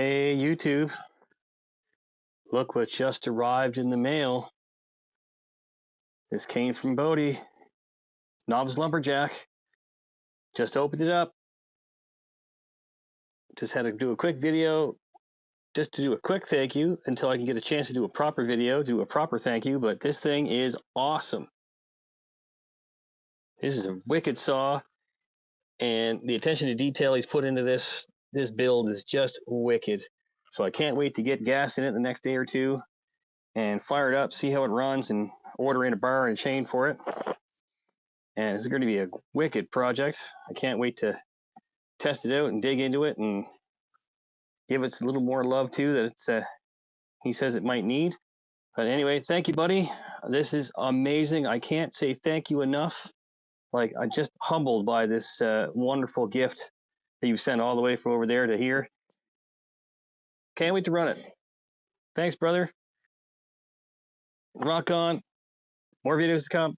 Hey, YouTube, look what just arrived in the mail. This came from Bodie, Novice Lumberjack. Just opened it up. Just had to do a quick video just to do a quick thank you until I can get a chance to do a proper video, do a proper thank you, but this thing is awesome. This is a wicked saw, and the attention to detail he's put into this build is just wicked. So I can't wait to get gas in it the next day or two and fire it up, see how it runs, and order in a bar and a chain for it. And it's going to be a wicked project. I can't wait to test it out and dig into it and give it a little more love too that it's he says it might need. But anyway, thank you, buddy. This is amazing. I can't say thank you enough. Like, I'm just humbled by this wonderful gift that you've sent all the way from over there to here. Can't wait to run it. Thanks, brother. Rock on. More videos to come.